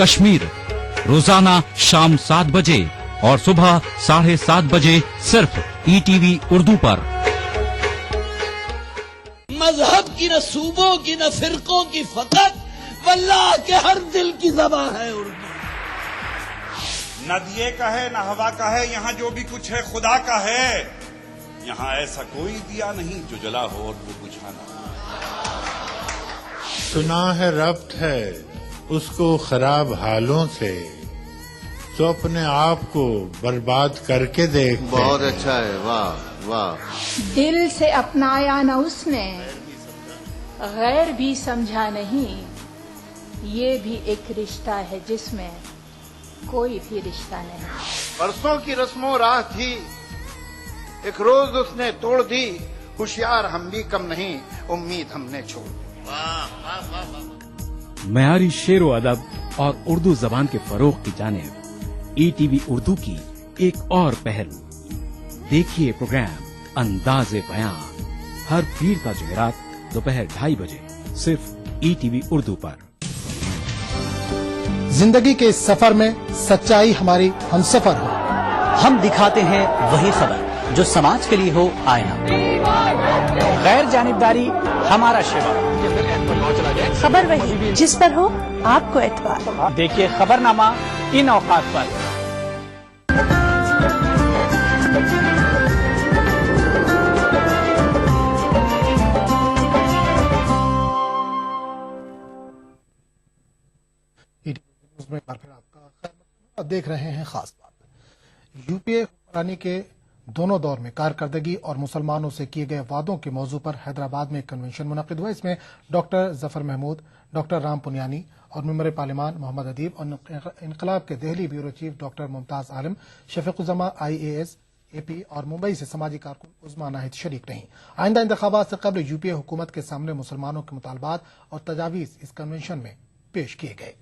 कश्मीर रोजाना शाम 7 बजे और सुबह 7:30 बजे सिर्फ ETV उर्दू पर। मजहब की न सूबों की न फिरकों की फकत वल्लाह के हर दिल की ज़बान है उर्दू। न दिए का है न हवा का है, यहाँ जो भी कुछ है खुदा का है। यहाँ ऐसा कोई दिया नहीं जो जला हो और वो बुझा ना। सुना है रब्त है उसको खराब हालों से, तो अपने आप को बर्बाद करके देख। बहुत अच्छा है, वाह वाह। दिल से अपनाया न उसने, गैर भी समझा नहीं। ये भी एक रिश्ता है जिसमें कोई भी रिश्ता नहीं। परसों की रस्मों राह थी, एक रोज उसने तोड़ दी। होशियार हम भी कम नहीं, उम्मीद हमने छोड़ दी। मयारी शेर व अदब और उर्दू जबान के फरोग की जानिब ETV उर्दू की एक और पहल। देखिए प्रोग्राम अंदाज़े बयां हर पीर का जुमेरात दोपहर 2:30 बजे सिर्फ ETV उर्दू पर। जिंदगी के इस सफर में सच्चाई हमारी हमसफर हो। हम दिखाते हैं वही खबर जो समाज के लिए हो आईना। गैर जानिबदारी हमारा शिवा। खबर वही जिस पर हो आपको एतबार। देखिए खबरनामा इन औकात पर। में बार फिर आपका देख रहे हैं खास बात। यूपीए हुक्मरानी के दोनों दौर में कारकर्दगी और मुसलमानों से किए गए वादों के मौजू पर हैदराबाद में एक कन्वेंशन मुनक़िद हुआ। इसमें डॉक्टर जफर महमूद, डॉक्टर राम पुनियानी और मेंबर पार्लिमान मोहम्मद अदीब और इनकलाब के Delhi bureau chief doctor Mumtaz Alam, Shafiquzzama IAS AP और मुंबई से समाजी कारकुन उज़्मा नाहिद शरीक रहीं। आइंदा इंतखाबात से कबल यूपीए हुकूमत के सामने मुसलमानों के मुतालबात और तजावीज़ इस कन्वेंशन में पेश किए गए।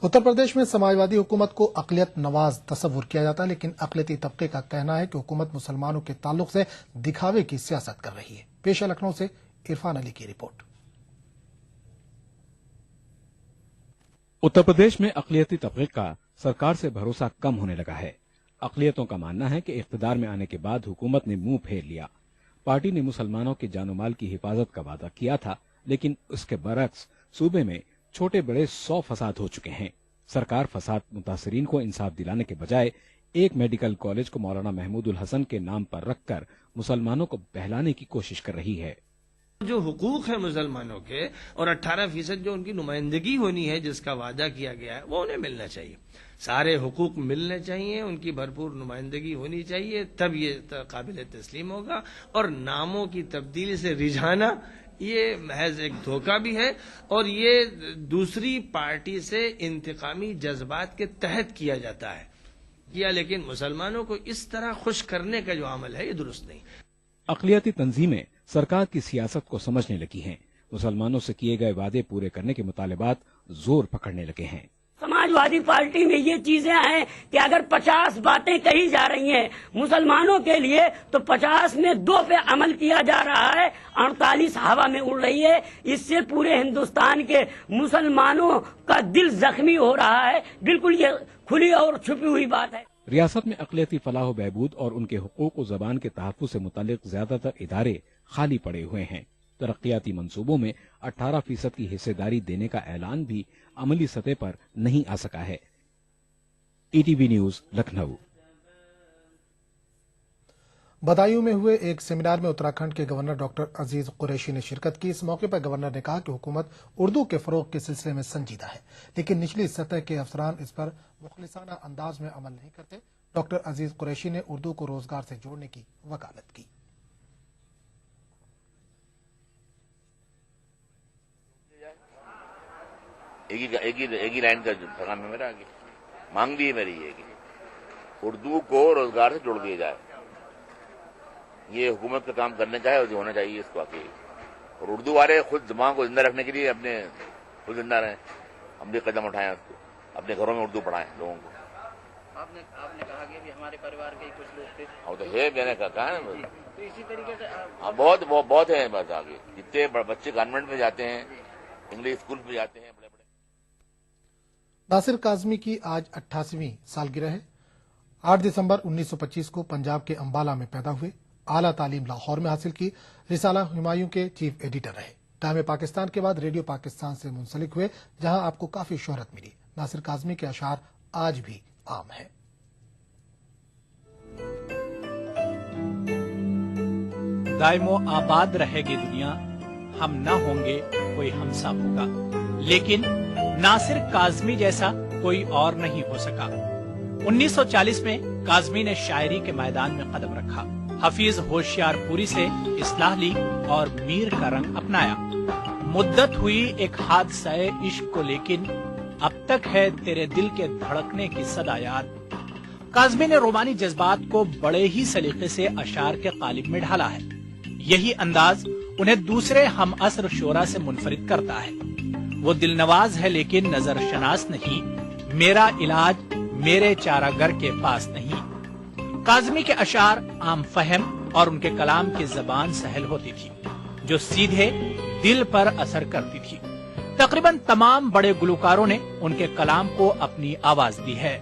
उत्तर प्रदेश में समाजवादी हुकूमत को अक़लियत नवाज तस्वुर किया जाता है, लेकिन अक़लियती तबके का कहना है कि हुकूमत मुसलमानों के ताल्लुक से दिखावे की सियासत कर रही है। पेश है लखनऊ से इरफान अली की रिपोर्ट। उत्तर प्रदेश में अक़लियती तबके का सरकार से भरोसा कम होने लगा है। अक़लियतों का मानना है कि इक़्तिदार में आने के बाद हुकूमत ने मुंह फेर लिया। पार्टी ने मुसलमानों के जानो माल की हिफाजत का वादा किया था, लेकिन उसके बरक्स सूबे में छोटे बड़े 100 फसाद हो चुके हैं। सरकार फसाद मुतासरीन को इंसाफ दिलाने के बजाय एक मेडिकल कॉलेज को मौलाना महमूदुल हसन के नाम पर रखकर मुसलमानों को बहलाने की कोशिश कर रही है। जो हुकूक है मुसलमानों के और 18% जो उनकी नुमाइंदगी होनी है, जिसका वादा किया गया है, वो उन्हें मिलना चाहिए। सारे हुकूक मिलने चाहिए, उनकी भरपूर नुमाइंदगी होनी चाहिए, तब ये काबिल तस्लीम होगा। और नामों की तब्दीली से रिझाना ये महज एक धोखा भी है और ये दूसरी पार्टी से इंतकामी जज्बात के तहत किया जाता है किया, लेकिन मुसलमानों को इस तरह खुश करने का जो अमल है ये दुरुस्त नहीं। अक़लियती तंजीमें सरकार की सियासत को समझने लगी हैं। मुसलमानों से किए गए वादे पूरे करने के मुतालिबात जोर पकड़ने लगे हैं। समाजवादी पार्टी में ये चीजें हैं कि अगर 50 बातें कही जा रही हैं मुसलमानों के लिए, तो 50 में 2 पे अमल किया जा रहा है, 48 हवा में उड़ रही है। इससे पूरे हिंदुस्तान के मुसलमानों का दिल जख्मी हो रहा है। बिल्कुल ये खुली और छुपी हुई बात है। रियासत में अक़लियती फलाह बहबूद और उनके हुकूक व ज़बान के तहफ़्फ़ुज़ से मुतालिक ज्यादातर इदारे खाली पड़े हुए हैं। तरक्याती मंसूबों में 18% की हिस्सेदारी देने का ऐलान भी अमली सतह पर नहीं आ सका है। ETV news Lucknow. बदायूं में हुए एक सेमिनार में उत्तराखंड के गवर्नर डॉक्टर अजीज कुरैशी ने शिरकत की। इस मौके पर गवर्नर ने कहा कि हुकूमत उर्दू के फरोग के सिलसिले में संजीदा है, लेकिन निचली सतह के अफसरान इस पर मुखलिसाना अंदाज में अमल नहीं करते। डॉक्टर अजीज कुरैशी ने उर्दू को रोजगार से जोड़ने की वकालत की। एक ही लाइन का पैगाम है मेरा आगे। मांग भी है मेरी ये कि उर्दू को रोजगार से जोड़ दिया जाए। ये हुकूमत का काम करने का है और जो होना चाहिए इसको आके। और उर्दू वाले खुद दिमाग को जिंदा रखने के लिए अपने खुद जिंदा रहें, हम भी कदम उठाएं, उसको अपने घरों में उर्दू पढ़ाएं लोगों को। आपने कहा कि अभी हमारे परिवार के कुछ लोग थे, और तो है मैंने कहा है ना, तो इसी तरीके से हाँ बहुत है बस आगे। जितने बच्चे कॉन्वेंट में जाते हैं, इंग्लिश स्कूल में जाते हैं, बड़े बड़े। नासिर काज़मी की आज 88वीं सालगिरह है। 8 दिसंबर 1925 को पंजाब के अंबाला में पैदा हुए। आला तालीम लाहौर में हासिल की। रिसाला हुमायूं के चीफ एडिटर रहे। टाइम पाकिस्तान के बाद रेडियो पाकिस्तान से मुंसलिक हुए, जहां आपको काफी शोहरत मिली। नासिर काज़मी के अशार आज भी आम है। दायमो आबाद रहेगी दुनिया, हम ना होंगे कोई हमसा होगा, लेकिन नासिर काज़मी जैसा कोई और नहीं हो सका। 1940 में काज़मी ने शायरी के मैदान में कदम रखा। हफीज होशियारपुरी से इस्लाह ली और मीर का रंग अपनाया। मुद्दत हुई एक हादसा इश्क को, लेकिन अब तक है तेरे दिल के धड़कने की सदा याद। काज़मी ने रोमानी जज्बात को बड़े ही सलीके से अशार के कालिब में ढाला है। यही अंदाज उन्हें दूसरे हम असर शोरा से मुनफरिद करता है। वो दिलनवाज है लेकिन नजर शनास नहीं, मेरा इलाज मेरे चारागर के पास नहीं। काज़मी के अशार आम फहम और उनके कलाम की जबान सहल होती थी, जो सीधे दिल पर असर करती थी। तकरीबन तमाम बड़े गुलकारों ने उनके कलाम को अपनी आवाज दी है।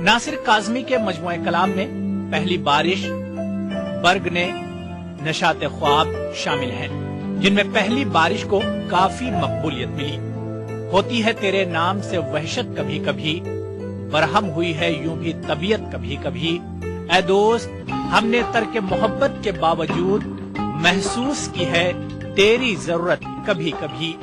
नासिर काज़मी के मजमुए कलाम में पहली बारिश, बर्ग ने, नशाते ख्वाब शामिल हैं, जिनमें पहली बारिश को काफी मकबूलियत मिली। होती है तेरे नाम से वहशत कभी कभी, बरहम हुई है यूं भी तबीयत कभी कभी। ऐ दोस्त हमने तर्क मोहब्बत के बावजूद महसूस की है तेरी जरूरत कभी कभी।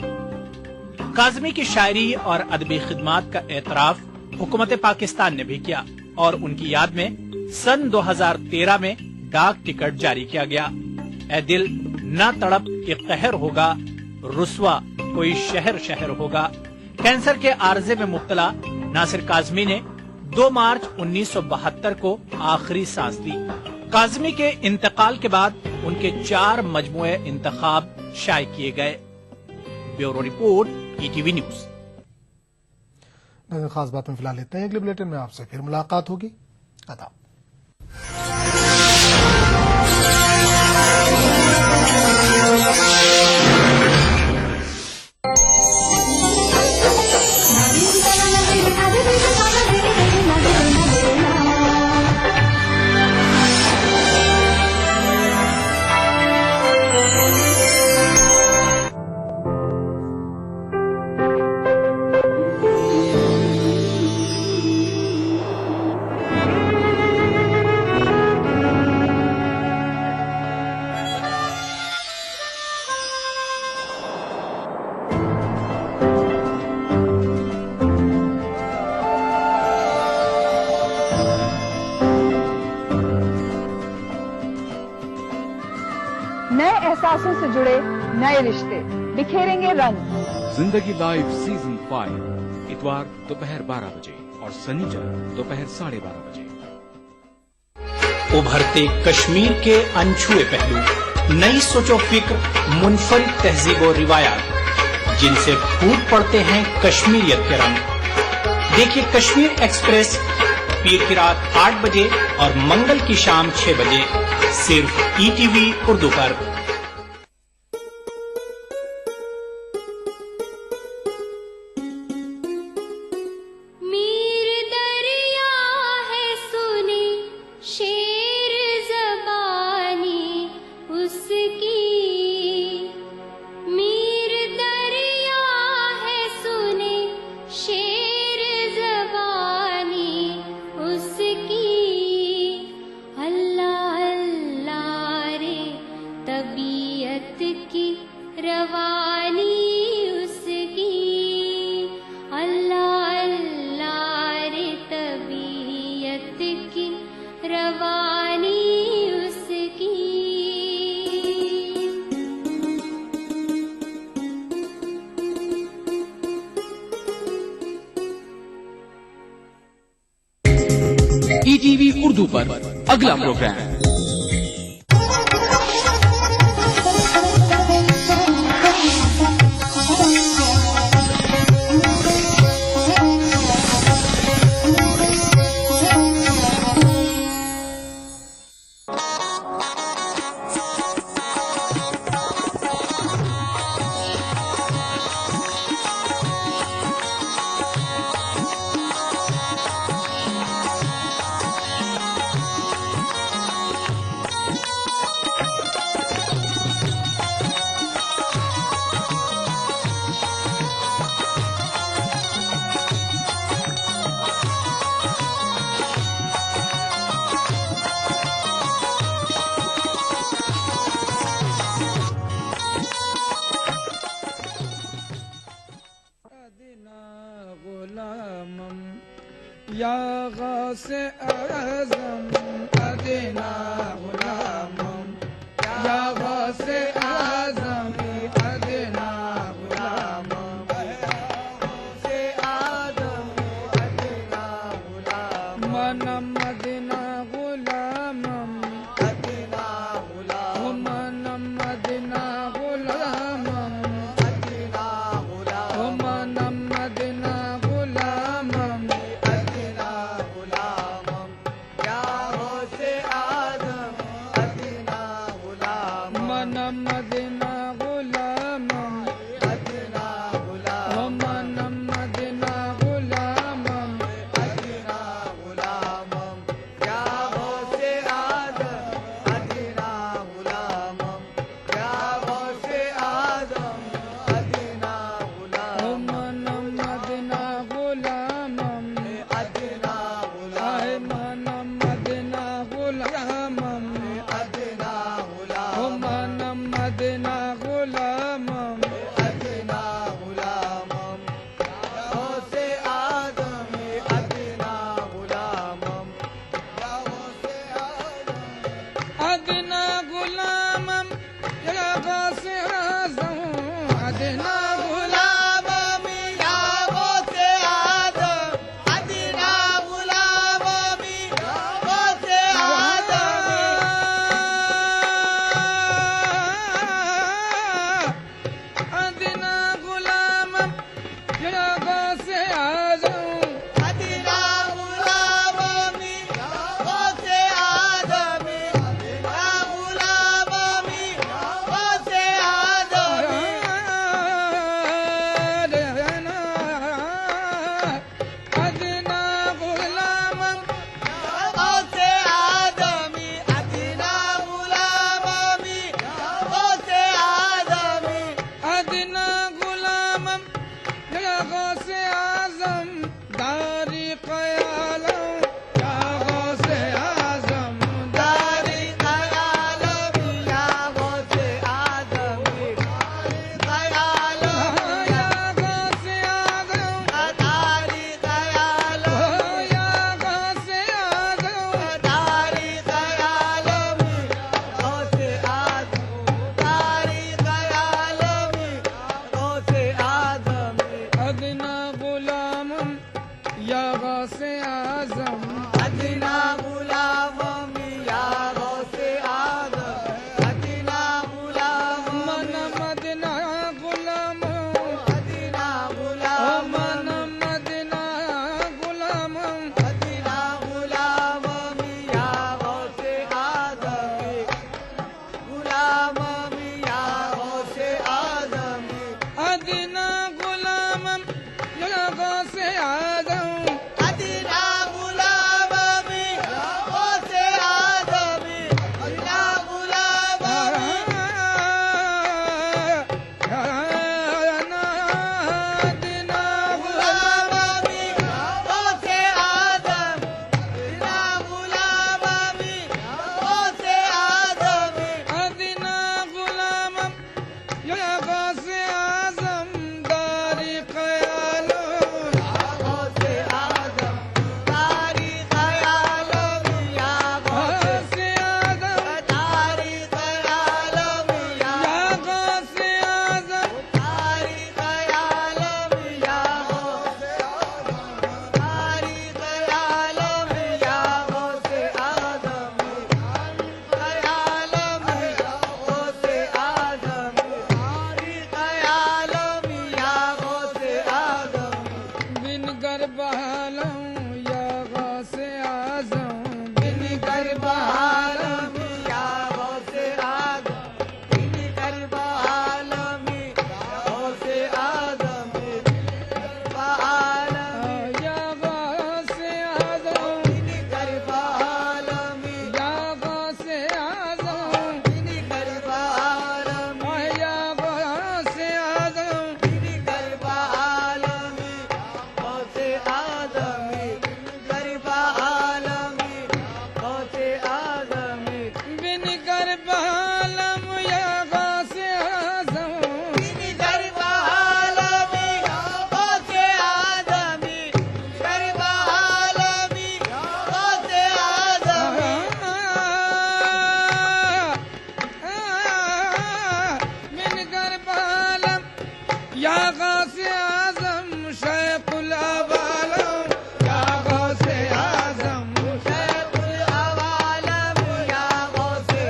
काज़मी की शायरी और अदबी खिदमात का एतराफ हुकूमत पाकिस्तान ने भी किया और उनकी याद में सन 2013 में डाक टिकट जारी किया गया। ए दिल न तड़प के कहर होगा, रुस्वा कोई शहर शहर होगा। कैंसर के आर्जे में मुब्तला नासिर काज़मी ने 2 मार्च 1972 को आखिरी सांस ली। काज़मी के इंतकाल के बाद उनके 4 मजमुए इंतखाब शाये किए गए। Bureau report, ETV news. खास बात में फिलहाल लेते हैं। अगले बुलेटिन में आपसे फिर मुलाकात होगी। आदाब। एहसासों से जुड़े नए रिश्ते बिखेरेंगे रंग। जिंदगी लाइव सीजन 5 इतवार दोपहर 12 बजे और शनिचर दोपहर 12:30 बजे। उभरते कश्मीर के अनछुए पहलू, नई सोचो फिक्र, मुनफरिद तहजीब और रिवायात, जिनसे फूट पड़ते हैं कश्मीरियत के रंग। देखिए कश्मीर एक्सप्रेस पीर की रात 8 बजे और मंगल की शाम 6 बजे सिर्फ ETV उर्दू पर। शेर जबानी उसकी उर्दू पर अगला प्रोग्राम। या गौसे आज़म अदना गुलामम, या गौसे आज़म अदना गुलामम, गौसे आज़म अदना गुलामम, मनम अदना गुलामम अदना गुलामम, मनम अदना गुलामम अदना गुलामम, मनम अदना गुलामम अदना गुलामम, या गौसे आज़म अदना गुलामम, मनम अदना गुलामम अदना गुलामम, मनम अदना गुलामम अदना गुलामम, या गौसे आज़म अदना गुलामम, या गौसे आज़म अदना गुलामम, मनम अदना गुलामम अदना गुलामम, मनम अदना गुलामम अदना गुलामम, मनम अदना गुलामम अदना गुलामम, गौसे आज़म अदना गुलामम, गौसे अदना गुलामम, या गौसे आज़म अदना गुलामम, या गौसे आज़म अदना गुलामम, या गौसे आज़म अदना गुलामम, या गौसे आज़म अदना गुलामम, या गौसे आज़म अदना गुलामम, या गौसे आज़म या गौसे आजम शेखुल अवालम, या गौसे आजम शेखुल अवालम, या गौसे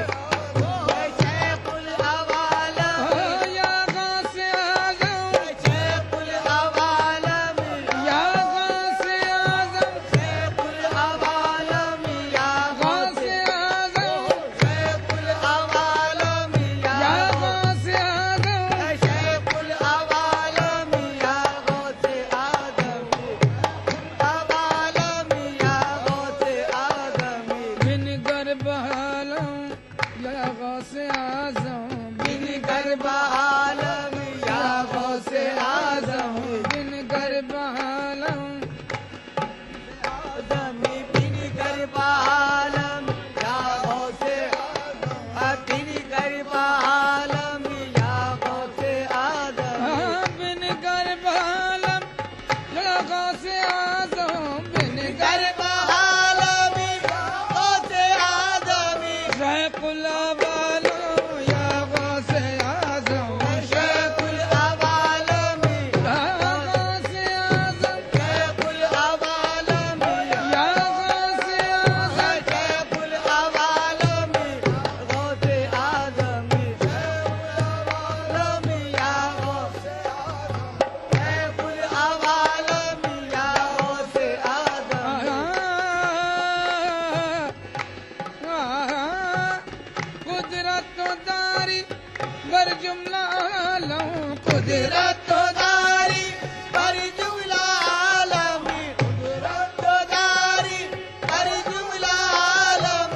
शेखुल अवालम, या गौसे आजम शेखुल अवालम, या गौसे आजम शेखुल अवालम, या गौसे आजम शेखुल अवालम, या गौसे आजम शेखुल अवालम, या गौसे आजम अवालम, या गौसे आजम बिन गर्ब आलम, या गौसे आजम बिन गर्ब आलम, या गौसे आजम बिन गर्ब आलम, बिन गर्ब आलम, या गौसे बिन गर्ब आलम, या गौसे आजम बिन गर्ब आलम, या गौसे आजम बिन गर्ब आलम, गौसे आजम शेखुल अवालम, या गौसे आजम शेखुल अवालम, या गौसे आजम शेखुल अवालम, या गौसे आजम शेखुल अवालम, गौसे आजम शेखुल अवालम, या गौसे शेखुल अवालम, या गौसे आजम कुदरत दारी बर जुमला आलम, कुदरत दारी बर जुमला आलम, कुदरत दारी बर जुमला आलम,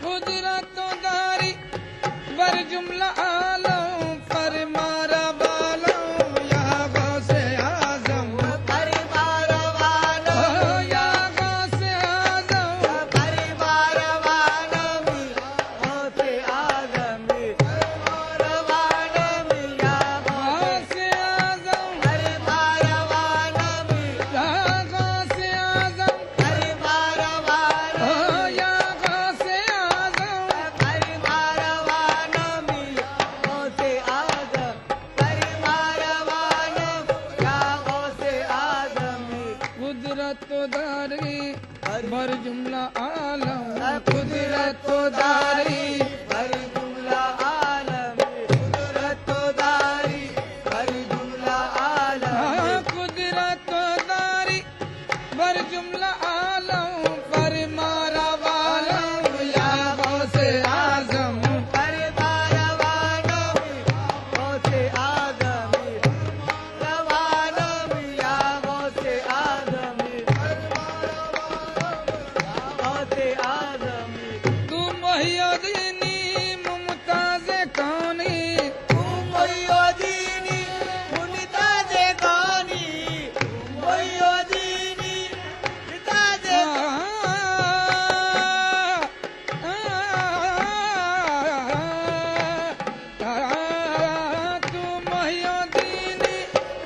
कुदरत दारी बर जुमला आलम, पर मारा बालम, या गौसे आजम पर मारा बालम, या गौसे आजम पर मारा बालम, गौसे आजम पर मारा बालम, या गौसे आजम पर मारा बालम, या गौसे आजम पर मारा बालम, या गौसे आजम पर मारा बालम, गौसे आजम पर मारा बालम, या गौसे आजम कुदरत दारी बर जुमला आलम, कुदरत दारी बर जुमला आलम, कुदरत दारी बर जुमला आलम, कुदरत दारी बर जुमला आलम, पर मारा बालम, या गौसे आजम पर मारा बालम, गौसे आजम रवालम, या गौसे आजम गौसे आजम तू मोहिउद्दीनी मुमताज कौनी, तू मोहिउद्दीनी मुमताज कौनी, तू मोहिउद्दीनी मुमताज तू मोहिउद्दीनी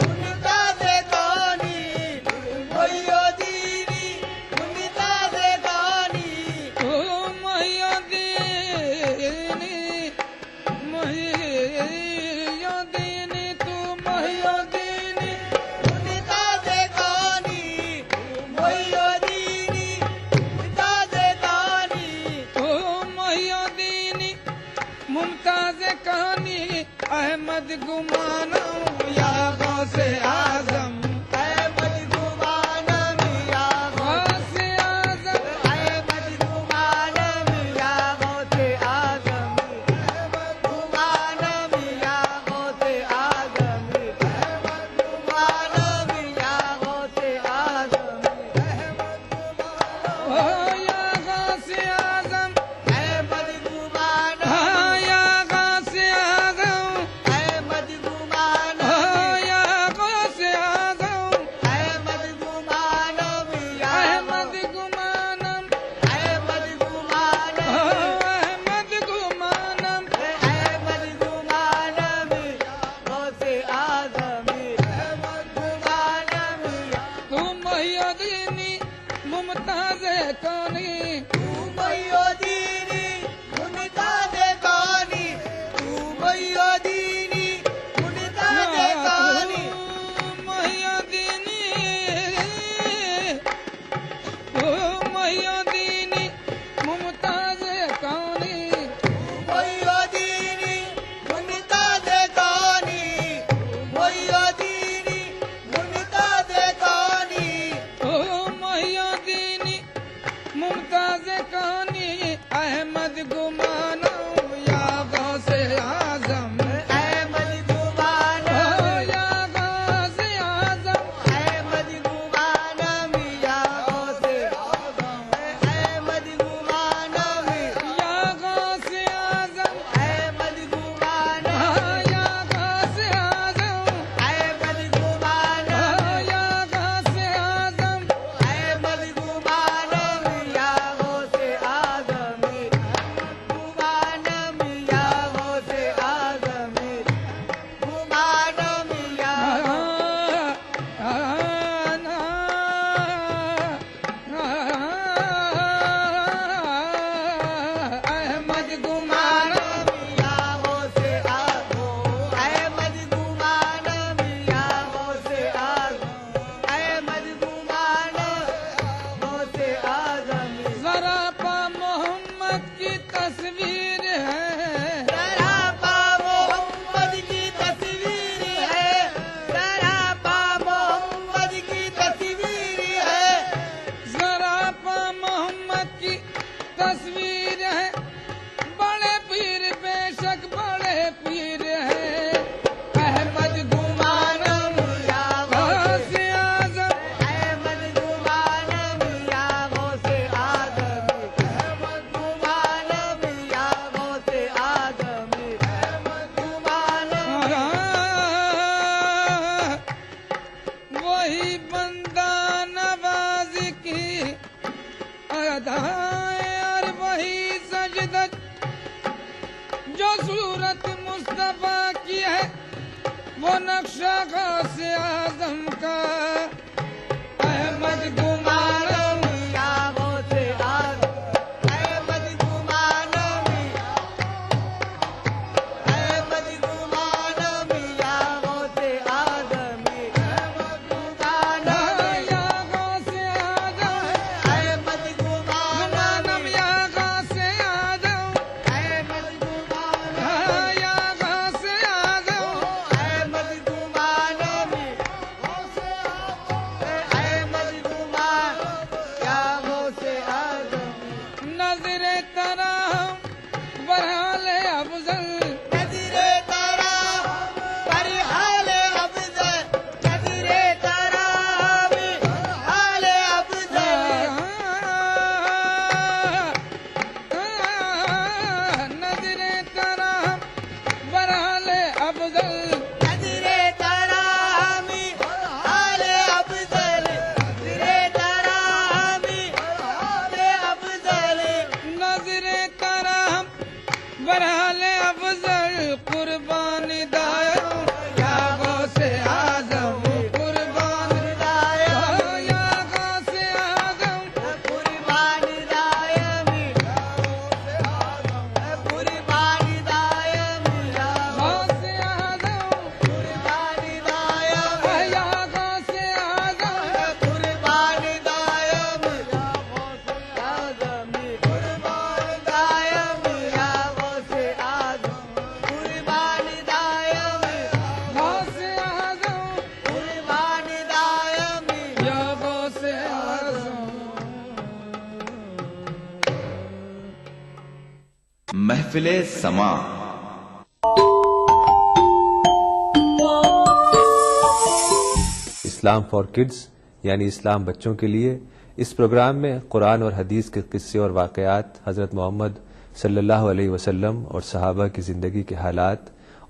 मुमताज कौनी, तू मोहिउद्दीनी मुमताज कौनी, तू मोहिउद्दीनी मोहिउद्दीनी तू मोहिउद्दीनी मुमताज कौनी, तू मोहिउद्दीनी मुमताज कौनी, तू मोहिउद्दीनी मुमताज कहानी अहमद गुमानम, या गौसे आजम अहमद गुमानम, या गौसे आजम अहमद गुमानम, या गौसे आजम अहमद गुमानम, या गौसे आजम अहमद गुमानम, या गौसे आजम ओ या गौसे आजम अहमद गुमानम, या गौसे आजम अहमद गुमानम, वो नक्शा गौसे आजम का अहमद गुमाना मिया गौसे आजम अहमद गुमाना मिया अहमद गुमाना मिया गौसे आजम अहमद गुमाना मिया गौसे आजम अहमद गुमाना मिया गौसे आजम अहमद गुमाना या गौसे आजम अहमद गुमाना मिया गौसे अहमद गुमाना या गौसे आजम नजरे तरहम बरहाले अफजल नजरे तरहम बरहाले अफजल नजरे तरहम बरहाले अफजल नजरे तरहम बरहाले अफजल नजरे तरहम बरहाले अफजल नजरे तरहम बरहाले अफजल नजरे तरहम बरहाले अफजल कुर्बानी दायम या गौसे आजम कुर्बानी दायम या गौसे आजम कुर्बानी दायम कुर्बानी दायम या गौसे आजम कुर्बानी दायम या गौसे आजम कुर्बानी दायम या गौसे आजम कुर्बानी दायम या गौसे आजम कुर्बानी दायम गौसे आजम कुर्बानी दायम या गौसे आजम महफिले समा। इस्लाम फॉर किड्स यानी इस्लाम बच्चों के लिए, इस प्रोग्राम में कुरान और हदीस के किस्से और वाक़यात, हज़रत मोहम्मद सल्लल्लाहु अलैहि वसल्लम और सहाबा की ज़िंदगी के हालात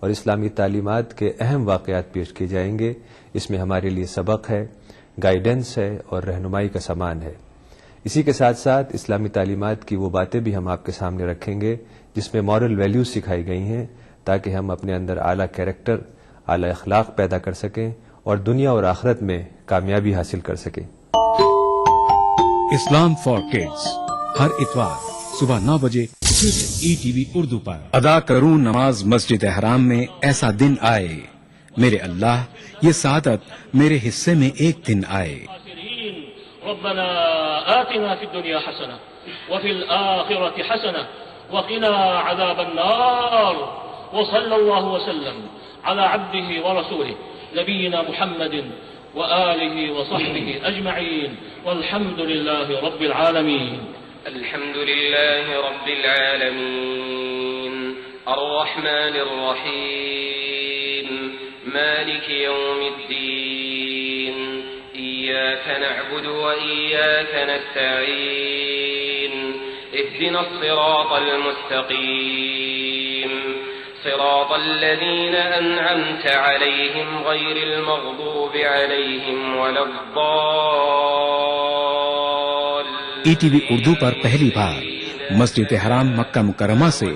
और इस्लामी तालीमात के अहम वाक़यात पेश किए जाएंगे। इसमें हमारे लिए सबक है, गाइडेंस है और रहनुमाई का सामान है। इसी के साथ साथ इस्लामी तालीमात की वो बातें भी हम आपके सामने रखेंगे जिसमें मॉरल वैल्यूज सिखाई गई हैं, ताकि हम अपने अंदर आला कैरेक्टर, आला अखलाक पैदा कर सकें और दुनिया और आखिरत में कामयाबी हासिल कर सकें। इस्लाम फॉर किड्स हर इतवार सुबह 9 बजे ETV उर्दू पर। अदा करूं नमाज मस्जिद हराम में, ऐसा दिन आए मेरे अल्लाह, ये सादत मेरे हिस्से में एक दिन आए। रब्बना आतिना फिद दुनिया हसना व फिल आखिरति हसना व क़िना अज़ाबन नार व सल्लल्लाहु वसल्लम अला अब्दिही व रसूलिही नबीना मुहम्मदिन व आलिही व सहबिही अजमईन वल्हम्दुलिल्लाहि रब्बिल आलमीन। अल्हम्दुलिल्लाहि रब्बिल आलमीन अर्रहमानिर रहीम मालिकि यौमिद्दीन इय्याक नअबुदु व इय्याक नस्तईन इहदिनस सिरातल मुस्तकीम صراط الذين أنعمت عليهم غير المغضوب عليهم ولا الضالين। ETV उर्दू पर पहली बार मस्जिद हराम मक्का मुकरमा से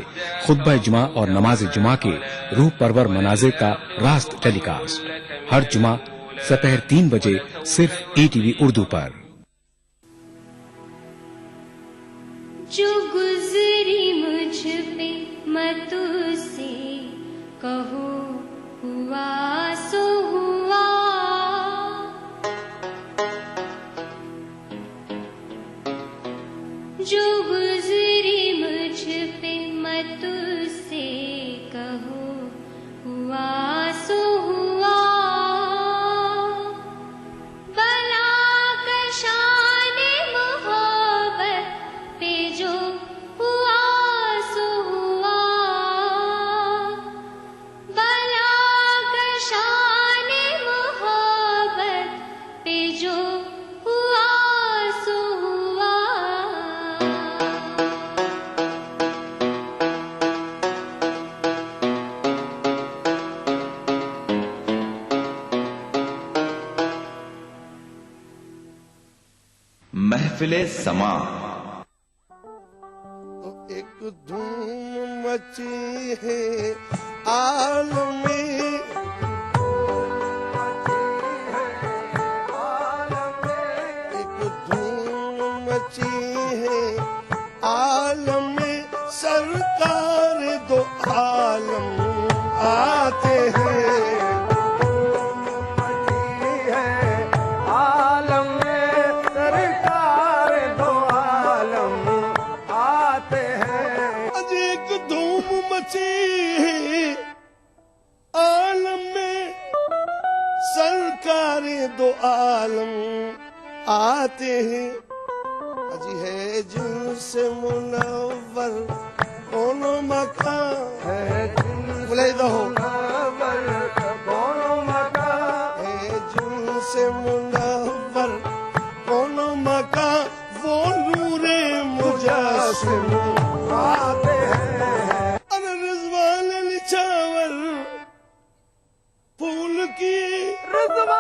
खुतबा जुमा और नमाज जुमा के रूह परवर मनाज़िर का रास्त टेलीकास्ट हर जुमा दोपहर 3 बजे सिर्फ ETV उर्दू पर। जो गुजरी मुझ पे मत उसे कहो हुआ सो हुआ, जो गुजरी मुझ पे मत उसे कहो हुआ सो हुआ, बला कशाने मोहब्बत पे जो हुआ सो हुआ, बला कशाने मोहब्बत पे जो हुआ सो हुआ। महफिले समा। एक धूम मची है आलमी, सरकार दो आलम आते हैं, अजी है जिनसे मुनव्वर कोनो मकान है, बोले दो कोनो मकान है, जिनसे मुनव्वर कोनो मकान, वो नूरे मुजास्सिम आते हैं। अरे रिजवान निछावर फूल की